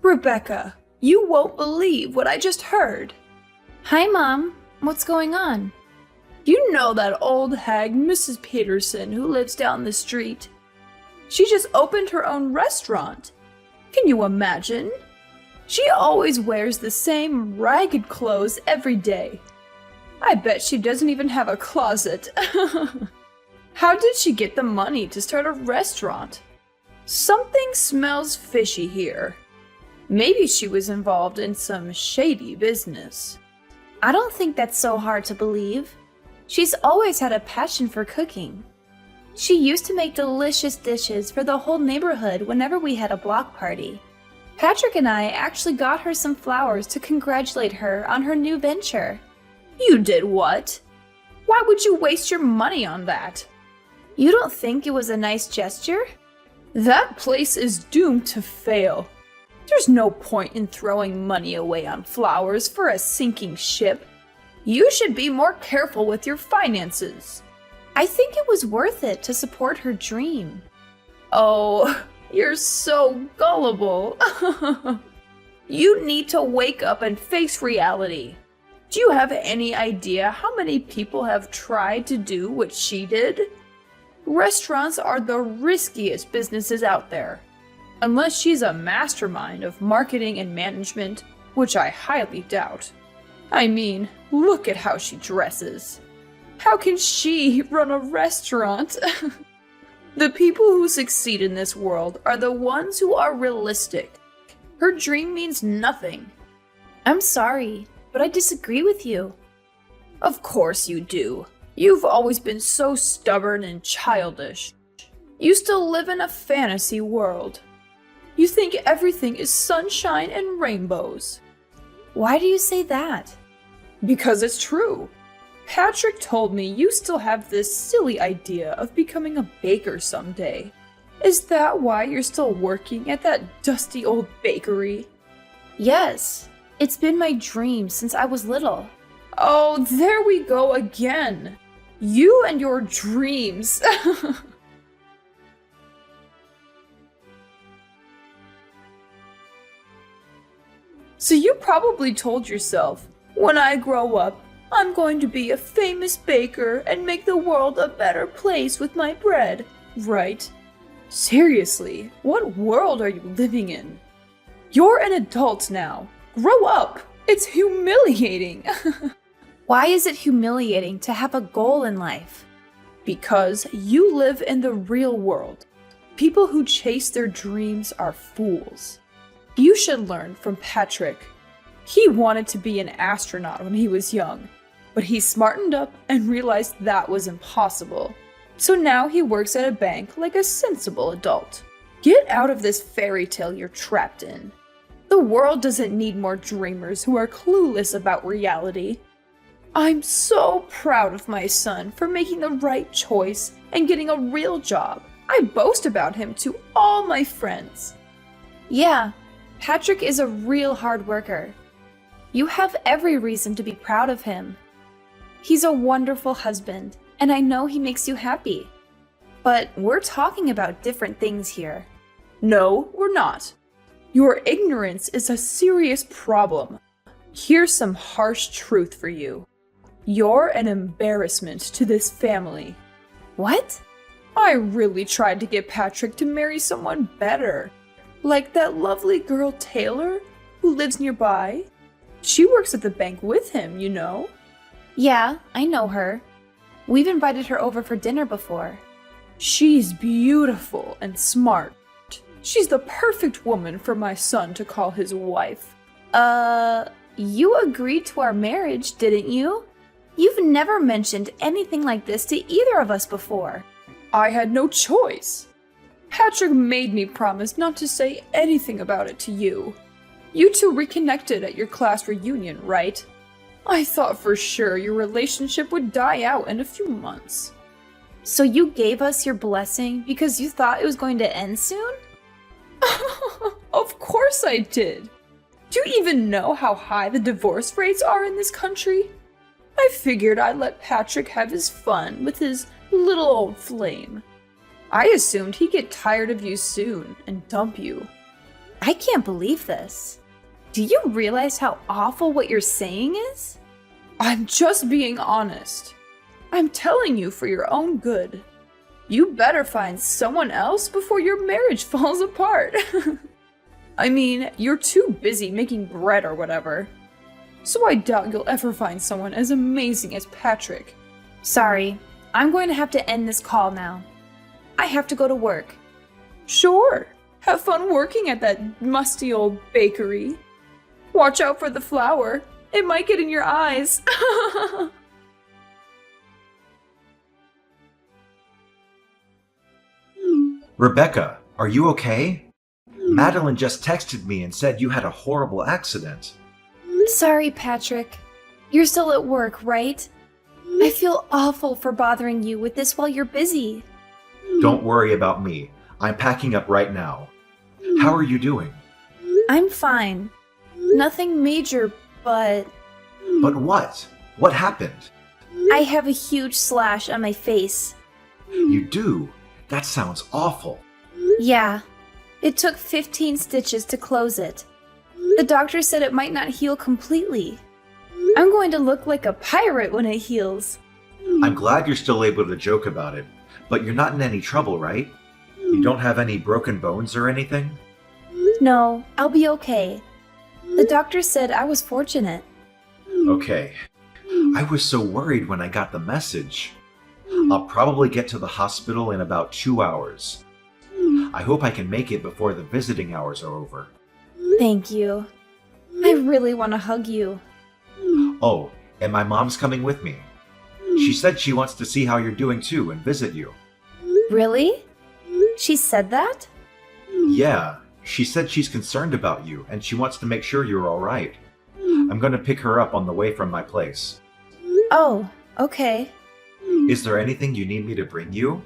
Rebecca, you won't believe what I just heard. Hi, Mom. What's going on? You know that old hag, Mrs. Peterson, who lives down the street? She just opened her own restaurant. Can you imagine? She always wears the same ragged clothes every day. I bet she doesn't even have a closet. How did she get the money to start a restaurant? Something smells fishy here. Maybe she was involved in some shady business. I don't think that's so hard to believe. She's always had a passion for cooking. She used to make delicious dishes for the whole neighborhood whenever we had a block party. Patrick and I actually got her some flowers to congratulate her on her new venture. You did what? Why would you waste your money on that? You don't think it was a nice gesture? That place is doomed to fail. There's no point in throwing money away on flowers for a sinking ship. You should be more careful with your finances. I think it was worth it to support her dream. Oh, you're so gullible. You need to wake up and face reality. Do you have any idea how many people have tried to do what she did? Restaurants are the riskiest businesses out there. Unless she's a mastermind of marketing and management, which I highly doubt. I mean, look at how she dresses. How can she run a restaurant? The people who succeed in this world are the ones who are realistic. Her dream means nothing. I'm sorry, but I disagree with you. Of course you do. You've always been so stubborn and childish. You still live in a fantasy world. You think everything is sunshine and rainbows. Why do you say that? Because it's true. Patrick told me you still have this silly idea of becoming a baker someday. Is that why you're still working at that dusty old bakery? Yes, it's been my dream since I was little. Oh, there we go again. You and your dreams. So you probably told yourself, when I grow up, I'm going to be a famous baker and make the world a better place with my bread, right? Seriously, what world are you living in? You're an adult now. Grow up. It's humiliating. Why is it humiliating to have a goal in life? Because you live in the real world. People who chase their dreams are fools. You should learn from Patrick. He wanted to be an astronaut when he was young, but he smartened up and realized that was impossible. So now he works at a bank like a sensible adult. Get out of this fairy tale you're trapped in. The world doesn't need more dreamers who are clueless about reality. I'm so proud of my son for making the right choice and getting a real job. I boast about him to all my friends. Yeah, Patrick is a real hard worker. You have every reason to be proud of him. He's a wonderful husband, and I know he makes you happy. But we're talking about different things here. No, we're not. Your ignorance is a serious problem. Here's some harsh truth for you. You're an embarrassment to this family. What? I really tried to get Patrick to marry someone better. Like that lovely girl Taylor, who lives nearby. She works at the bank with him, you know. Yeah, I know her. We've invited her over for dinner before. She's beautiful and smart. She's the perfect woman for my son to call his wife. You agreed to our marriage, didn't you? You've never mentioned anything like this to either of us before. I had no choice. Patrick made me promise not to say anything about it to you. You two reconnected at your class reunion, right? I thought for sure your relationship would die out in a few months. So you gave us your blessing because you thought it was going to end soon? Of course I did. Do you even know how high the divorce rates are in this country? I figured I'd let Patrick have his fun with his little old flame. I assumed he'd get tired of you soon and dump you. I can't believe this. Do you realize how awful what you're saying is? I'm just being honest. I'm telling you for your own good. You better find someone else before your marriage falls apart. I mean, you're too busy making bread or whatever. So I doubt you'll ever find someone as amazing as Patrick. Sorry, I'm going to have to end this call now. I have to go to work. Sure, have fun working at that musty old bakery. Watch out for the flour. It might get in your eyes. Rebecca, are you okay? Madeline just texted me and said you had a horrible accident. Sorry, Patrick. You're still at work, right? I feel awful for bothering you with this while you're busy. Don't worry about me. I'm packing up right now. How are you doing? I'm fine. Nothing major, but But what? What happened? I have a huge slash on my face. You do? That sounds awful. Yeah, it took 15 stitches to close it. The doctor said it might not heal completely. I'm going to look like a pirate when it heals. I'm glad you're still able to joke about it, but you're not in any trouble, right? You don't have any broken bones or anything? No, I'll be okay. The doctor said I was fortunate. Okay. I was so worried when I got the message. I'll probably get to the hospital in about 2 hours. I hope I can make it before the visiting hours are over. Thank you. I really want to hug you. Oh, and my mom's coming with me. She said she wants to see how you're doing too and visit you. Really? She said that? Yeah, she said she's concerned about you and she wants to make sure you're alright. I'm gonna pick her up on the way from my place. Oh, okay. Is there anything you need me to bring you?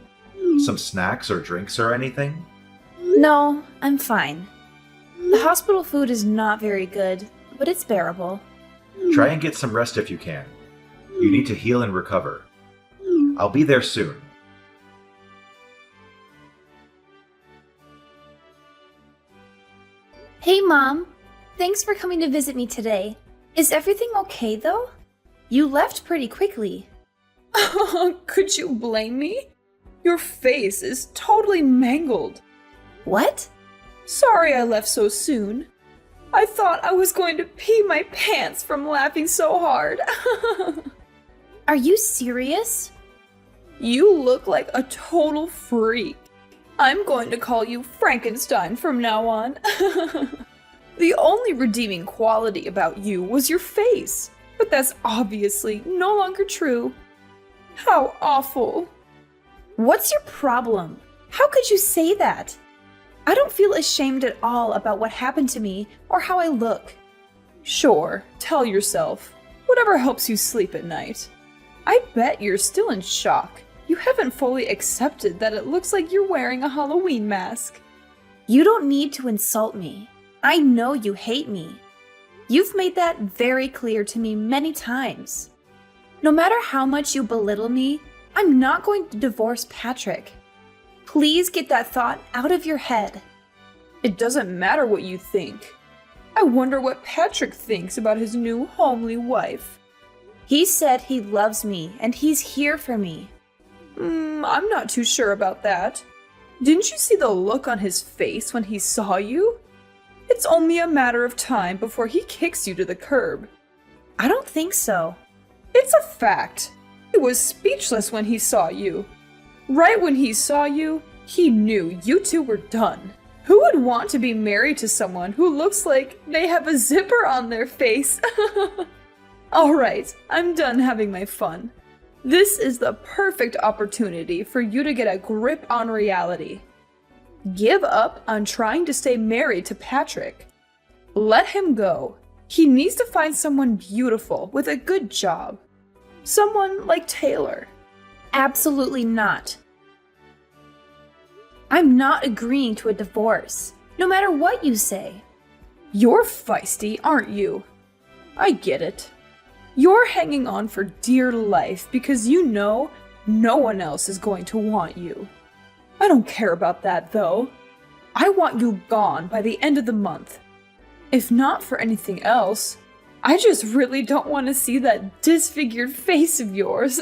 Some snacks or drinks or anything? No, I'm fine. The hospital food is not very good, but it's bearable. Try and get some rest if you can. You need to heal and recover. I'll be there soon. Hey, Mom. Thanks for coming to visit me today. Is everything okay, though? You left pretty quickly. Could you blame me? Your face is totally mangled. What? Sorry I left so soon. I thought I was going to pee my pants from laughing so hard. Are you serious? You look like a total freak. I'm going to call you Frankenstein from now on. The only redeeming quality about you was your face, but that's obviously no longer true. How awful. What's your problem? How could you say that? I don't feel ashamed at all about what happened to me or how I look. Sure, tell yourself. Whatever helps you sleep at night. I bet you're still in shock. You haven't fully accepted that it looks like you're wearing a Halloween mask. You don't need to insult me. I know you hate me. You've made that very clear to me many times. No matter how much you belittle me, I'm not going to divorce Patrick. Please get that thought out of your head. It doesn't matter what you think. I wonder what Patrick thinks about his new homely wife. He said he loves me and he's here for me. I'm not too sure about that. Didn't you see the look on his face when he saw you? It's only a matter of time before he kicks you to the curb. I don't think so. It's a fact. He was speechless when he saw you. Right when he saw you, he knew you two were done. Who would want to be married to someone who looks like they have a zipper on their face? Alright, I'm done having my fun. This is the perfect opportunity for you to get a grip on reality. Give up on trying to stay married to Patrick. Let him go. He needs to find someone beautiful with a good job. Someone like Taylor. Absolutely not. I'm not agreeing to a divorce, no matter what you say. You're feisty, aren't you? I get it. You're hanging on for dear life because you know no one else is going to want you. I don't care about that, though. I want you gone by the end of the month. If not for anything else, I just really don't want to see that disfigured face of yours.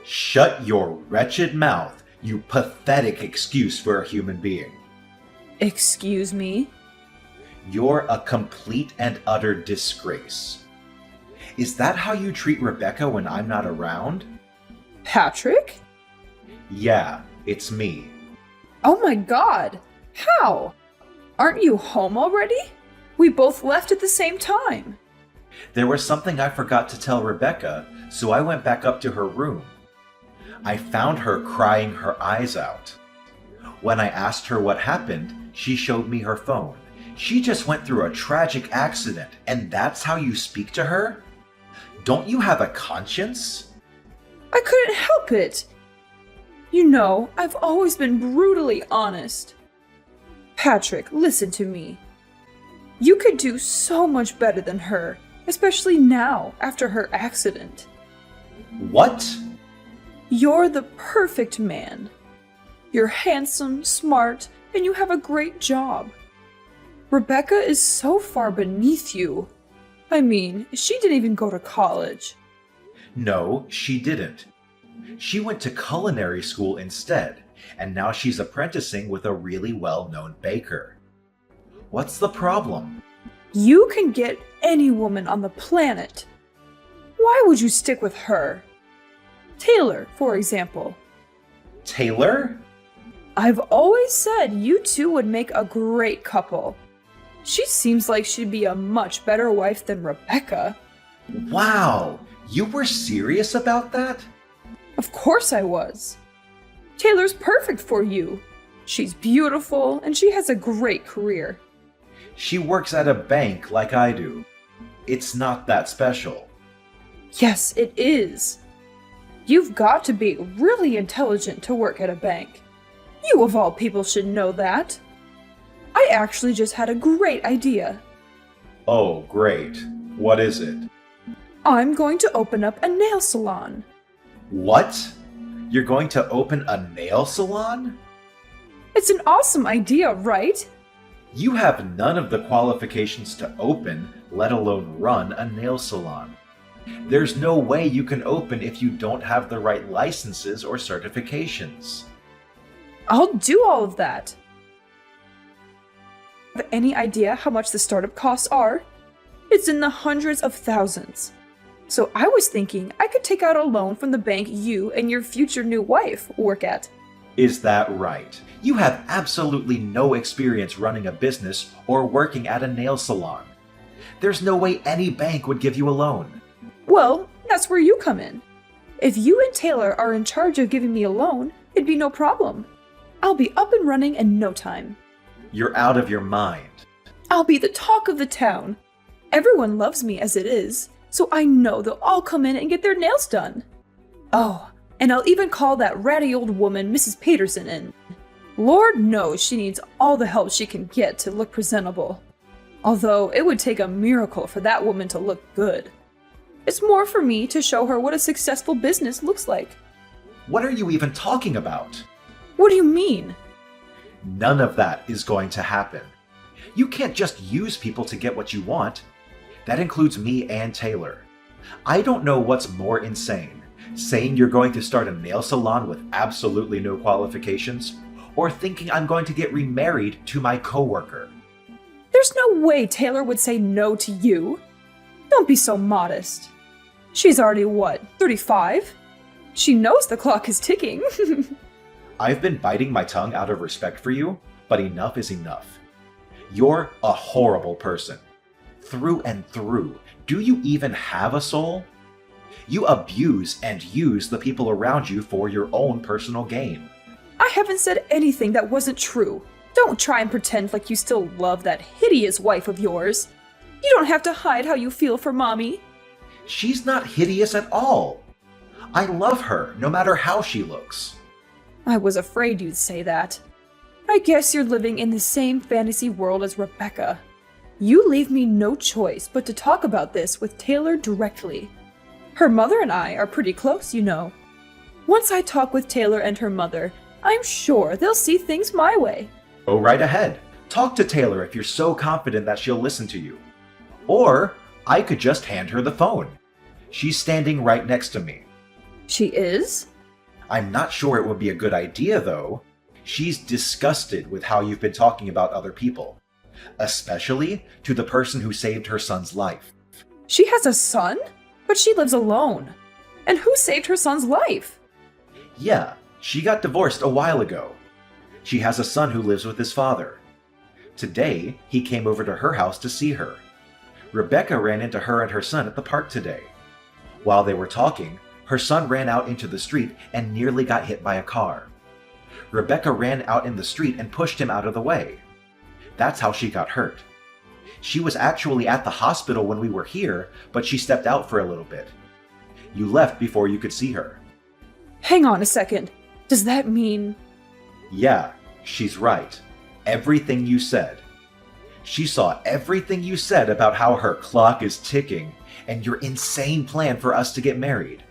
Shut your wretched mouth, you pathetic excuse for a human being. Excuse me? You're a complete and utter disgrace. Is that how you treat Rebecca when I'm not around? Patrick? Yeah, it's me. Oh my god! How? Aren't you home already? We both left at the same time. There was something I forgot to tell Rebecca, so I went back up to her room. I found her crying her eyes out. When I asked her what happened, she showed me her phone. She just went through a tragic accident, and that's how you speak to her? Don't you have a conscience? I couldn't help it. You know, I've always been brutally honest. Patrick, listen to me. You could do so much better than her, especially now, after her accident. What? You're the perfect man. You're handsome, smart, and you have a great job. Rebecca is so far beneath you. I mean, she didn't even go to college. No, she didn't. She went to culinary school instead, and now she's apprenticing with a really well-known baker. What's the problem? You can get any woman on the planet. Why would you stick with her? Taylor, for example. Taylor? I've always said you two would make a great couple. She seems like she'd be a much better wife than Rebecca. Wow, you were serious about that? Of course I was. Taylor's perfect for you. She's beautiful and she has a great career. She works at a bank like I do. It's not that special. Yes, it is. You've got to be really intelligent to work at a bank. You of all people should know that. I actually just had a great idea. Oh, great. What is it? I'm going to open up a nail salon. What? You're going to open a nail salon? It's an awesome idea, right? You have none of the qualifications to open, let alone run a nail salon. There's no way you can open if you don't have the right licenses or certifications. I'll do all of that. Have any idea how much the startup costs are? It's in the hundreds of thousands. So I was thinking I could take out a loan from the bank you and your future new wife work at. Is that right? You have absolutely no experience running a business or working at a nail salon. There's no way any bank would give you a loan. Well, that's where you come in. If you and Taylor are in charge of giving me a loan, it'd be no problem. I'll be up and running in no time. You're out of your mind. I'll be the talk of the town. Everyone loves me as it is, so I know they'll all come in and get their nails done. Oh, and I'll even call that ratty old woman Mrs. Peterson in. Lord knows she needs all the help she can get to look presentable. Although it would take a miracle for that woman to look good. It's more for me to show her what a successful business looks like. What are you even talking about? What do you mean? None of that is going to happen. You can't just use people to get what you want. That includes me and Taylor. I don't know what's more insane, saying you're going to start a nail salon with absolutely no qualifications, or thinking I'm going to get remarried to my coworker. There's no way Taylor would say no to you. Don't be so modest. She's already, 35? She knows the clock is ticking. I've been biting my tongue out of respect for you, but enough is enough. You're a horrible person. Through and through. Do you even have a soul? You abuse and use the people around you for your own personal gain. I haven't said anything that wasn't true. Don't try and pretend like you still love that hideous wife of yours. You don't have to hide how you feel for Mommy. She's not hideous at all. I love her, no matter how she looks. I was afraid you'd say that. I guess you're living in the same fantasy world as Rebecca. You leave me no choice but to talk about this with Taylor directly. Her mother and I are pretty close, you know. Once I talk with Taylor and her mother, I'm sure they'll see things my way. Go right ahead. Talk to Taylor if you're so confident that she'll listen to you. Or I could just hand her the phone. She's standing right next to me. She is? I'm not sure it would be a good idea, though. She's disgusted with how you've been talking about other people, especially to the person who saved her son's life. She has a son? But she lives alone. And who saved her son's life? Yeah, she got divorced a while ago. She has a son who lives with his father. Today, he came over to her house to see her. Rebecca ran into her and her son at the park today. While they were talking, her son ran out into the street and nearly got hit by a car. Rebecca ran out in the street and pushed him out of the way. That's how she got hurt. She was actually at the hospital when we were here, but she stepped out for a little bit. You left before you could see her. Hang on a second. Does that mean... Yeah, she's right. Everything you said. She saw everything you said about how her clock is ticking and your insane plan for us to get married.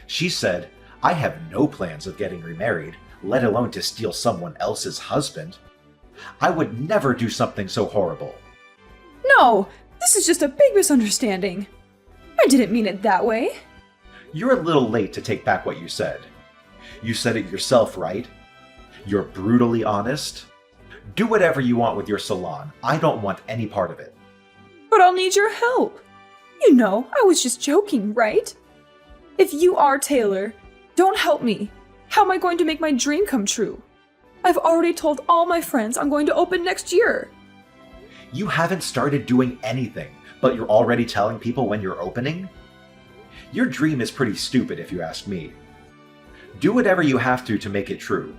She said, I have no plans of getting remarried, let alone to steal someone else's husband. I would never do something so horrible. No, this is just a big misunderstanding. I didn't mean it that way. You're a little late to take back what you said. You said it yourself, right? You're brutally honest. Do whatever you want with your salon. I don't want any part of it. But I'll need your help. You know, I was just joking, right? If you are Taylor, don't help me. How am I going to make my dream come true? I've already told all my friends I'm going to open next year. You haven't started doing anything, but you're already telling people when you're opening? Your dream is pretty stupid if you ask me. Do whatever you have to make it true.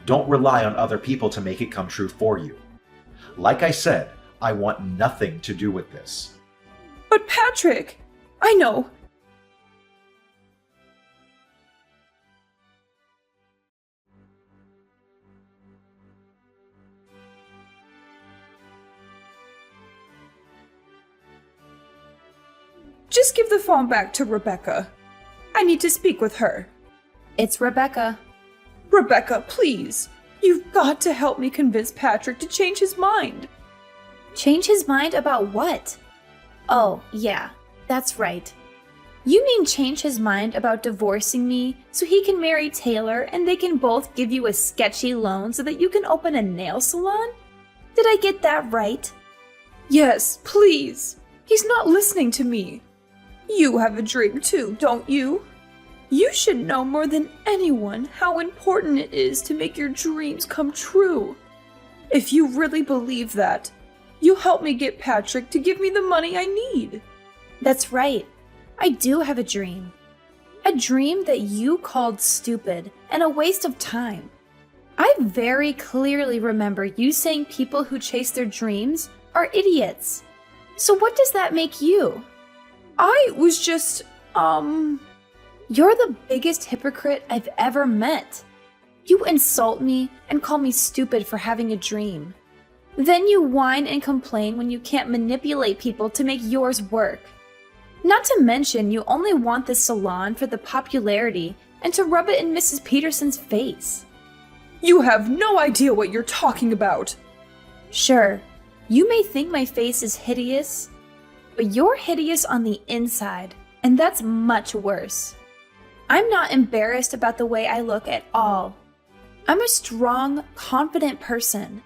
Don't rely on other people to make it come true for you. Like I said, I want nothing to do with this. But Patrick, I know. Just give the phone back to Rebecca. I need to speak with her. It's Rebecca. Rebecca, please. You've got to help me convince Patrick to change his mind. Change his mind about what? Oh, yeah, that's right. You mean change his mind about divorcing me so he can marry Taylor and they can both give you a sketchy loan so that you can open a nail salon? Did I get that right? Yes, please. He's not listening to me. You have a dream too, don't you? You should know more than anyone how important it is to make your dreams come true. If you really believe that, you help me get Patrick to give me the money I need. That's right. I do have a dream. A dream that you called stupid and a waste of time. I very clearly remember you saying people who chase their dreams are idiots. So what does that make you? I was just, You're the biggest hypocrite I've ever met. You insult me and call me stupid for having a dream. Then you whine and complain when you can't manipulate people to make yours work. Not to mention, you only want this salon for the popularity and to rub it in Mrs. Peterson's face. You have no idea what you're talking about. Sure, you may think my face is hideous, but you're hideous on the inside, and that's much worse. I'm not embarrassed about the way I look at all. I'm a strong, confident person.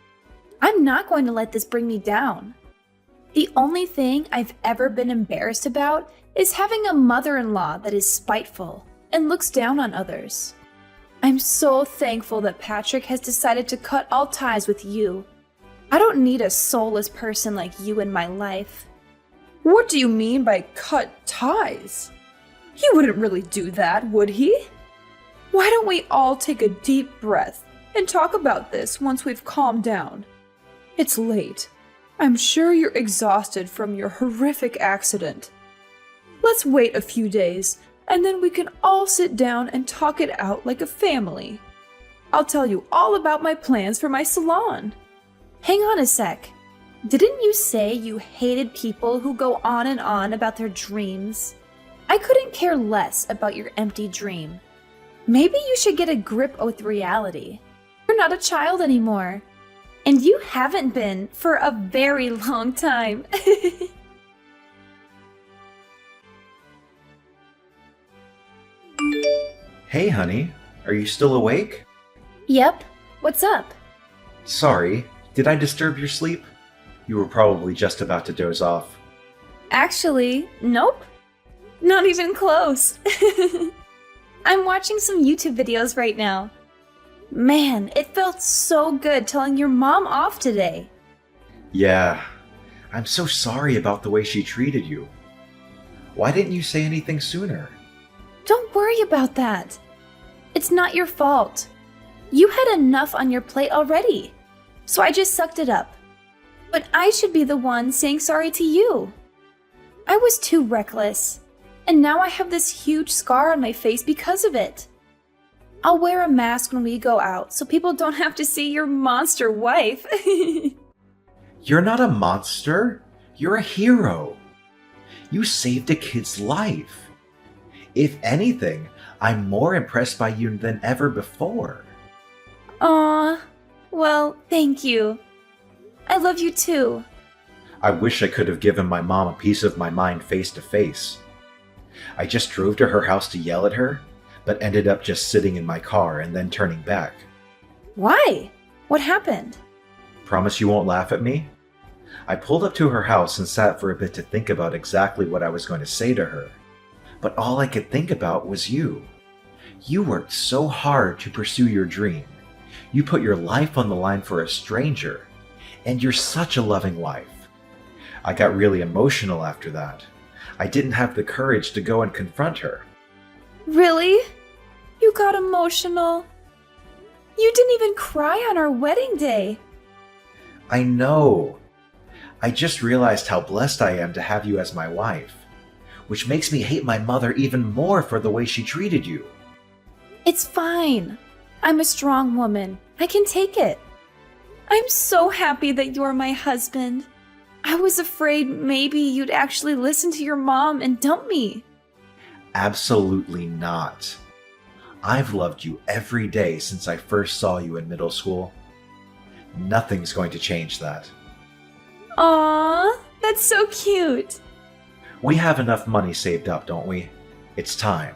I'm not going to let this bring me down. The only thing I've ever been embarrassed about is having a mother-in-law that is spiteful and looks down on others. I'm so thankful that Patrick has decided to cut all ties with you. I don't need a soulless person like you in my life. What do you mean by cut ties? He wouldn't really do that, would he? Why don't we all take a deep breath and talk about this once we've calmed down? It's late. I'm sure you're exhausted from your horrific accident. Let's wait a few days, and then we can all sit down and talk it out like a family. I'll tell you all about my plans for my salon. Hang on a sec. Didn't you say you hated people who go on and on about their dreams? I couldn't care less about your empty dream. Maybe you should get a grip with reality. You're not a child anymore. And you haven't been for a very long time. Hey, honey, are you still awake? Yep. What's up? Sorry, did I disturb your sleep? You were probably just about to doze off. Actually, nope. Not even close. I'm watching some YouTube videos right now. Man, it felt so good telling your mom off today. Yeah, I'm so sorry about the way she treated you. Why didn't you say anything sooner? Don't worry about that. It's not your fault. You had enough on your plate already, so I just sucked it up. But I should be the one saying sorry to you. I was too reckless, and now I have this huge scar on my face because of it. I'll wear a mask when we go out so people don't have to see your monster wife. You're not a monster. You're a hero. You saved a kid's life. If anything, I'm more impressed by you than ever before. Aw, well, thank you. I love you too. I wish I could have given my mom a piece of my mind face to face. I just drove to her house to yell at her, but ended up just sitting in my car and then turning back. Why? What happened? Promise you won't laugh at me? I pulled up to her house and sat for a bit to think about exactly what I was going to say to her. But all I could think about was you. You worked so hard to pursue your dream. You put your life on the line for a stranger. And you're such a loving wife. I got really emotional after that. I didn't have the courage to go and confront her. Really? You got emotional? You didn't even cry on our wedding day. I know. I just realized how blessed I am to have you as my wife, which makes me hate my mother even more for the way she treated you. It's fine. I'm a strong woman. I can take it. I'm so happy that you're my husband. I was afraid maybe you'd actually listen to your mom and dump me. Absolutely not. I've loved you every day since I first saw you in middle school. Nothing's going to change that. Aww, that's so cute. We have enough money saved up, don't we? It's time.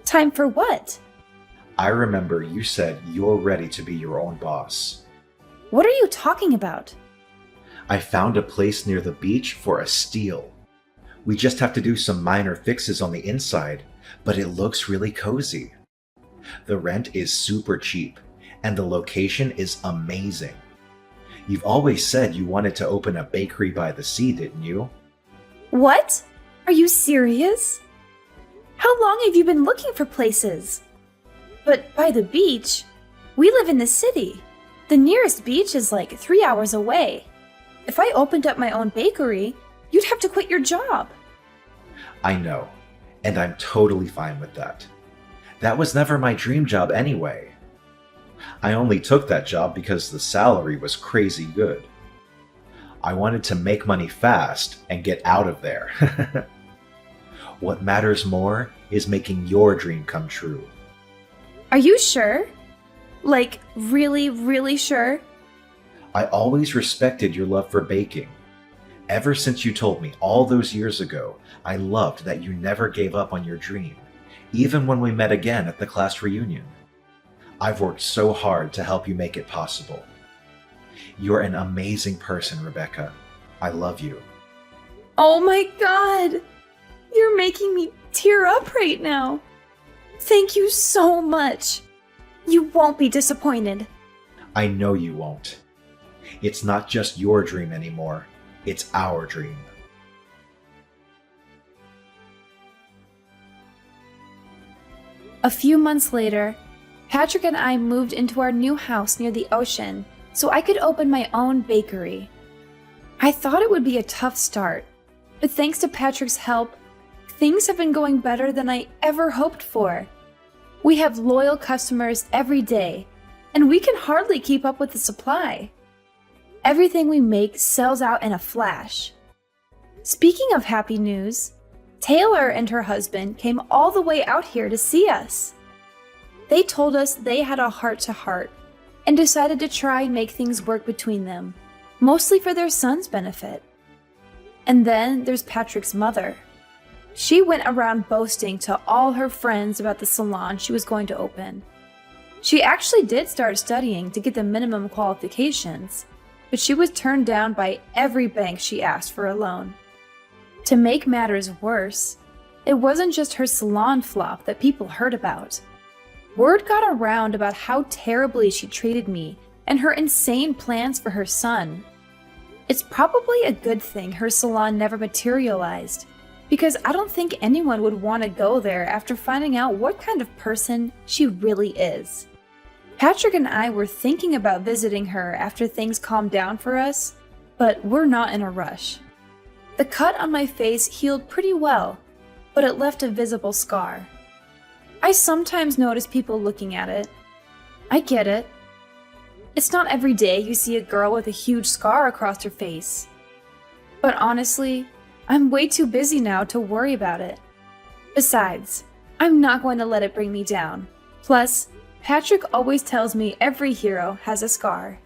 Time for what? I remember you said you're ready to be your own boss. What are you talking about? I found a place near the beach for a steal. We just have to do some minor fixes on the inside, but it looks really cozy. The rent is super cheap, and the location is amazing. You've always said you wanted to open a bakery by the sea, didn't you? What? Are you serious? How long have you been looking for places? But by the beach? We live in the city. The nearest beach is like 3 hours away. If I opened up my own bakery, you'd have to quit your job. I know, and I'm totally fine with that. That was never my dream job anyway. I only took that job because the salary was crazy good. I wanted to make money fast and get out of there. What matters more is making your dream come true. Are you sure? Like, really, really sure? I always respected your love for baking. Ever since you told me all those years ago, I loved that you never gave up on your dream, even when we met again at the class reunion. I've worked so hard to help you make it possible. You're an amazing person, Rebecca. I love you. Oh my god! You're making me tear up right now. Thank you so much. You won't be disappointed. I know you won't. It's not just your dream anymore. It's our dream. A few months later, Patrick and I moved into our new house near the ocean so I could open my own bakery. I thought it would be a tough start, but thanks to Patrick's help, things have been going better than I ever hoped for. We have loyal customers every day, and we can hardly keep up with the supply. Everything we make sells out in a flash. Speaking of happy news, Taylor and her husband came all the way out here to see us. They told us they had a heart-to-heart, and decided to try and make things work between them, mostly for their son's benefit. And then there's Patrick's mother. She went around boasting to all her friends about the salon she was going to open. She actually did start studying to get the minimum qualifications, but she was turned down by every bank she asked for a loan. To make matters worse, it wasn't just her salon flop that people heard about. Word got around about how terribly she treated me and her insane plans for her son. It's probably a good thing her salon never materialized, because I don't think anyone would want to go there after finding out what kind of person she really is. Patrick and I were thinking about visiting her after things calmed down for us, but we're not in a rush. The cut on my face healed pretty well, but it left a visible scar. I sometimes notice people looking at it. I get it. It's not every day you see a girl with a huge scar across her face. But honestly, I'm way too busy now to worry about it. Besides, I'm not going to let it bring me down. Plus, Patrick always tells me every hero has a scar.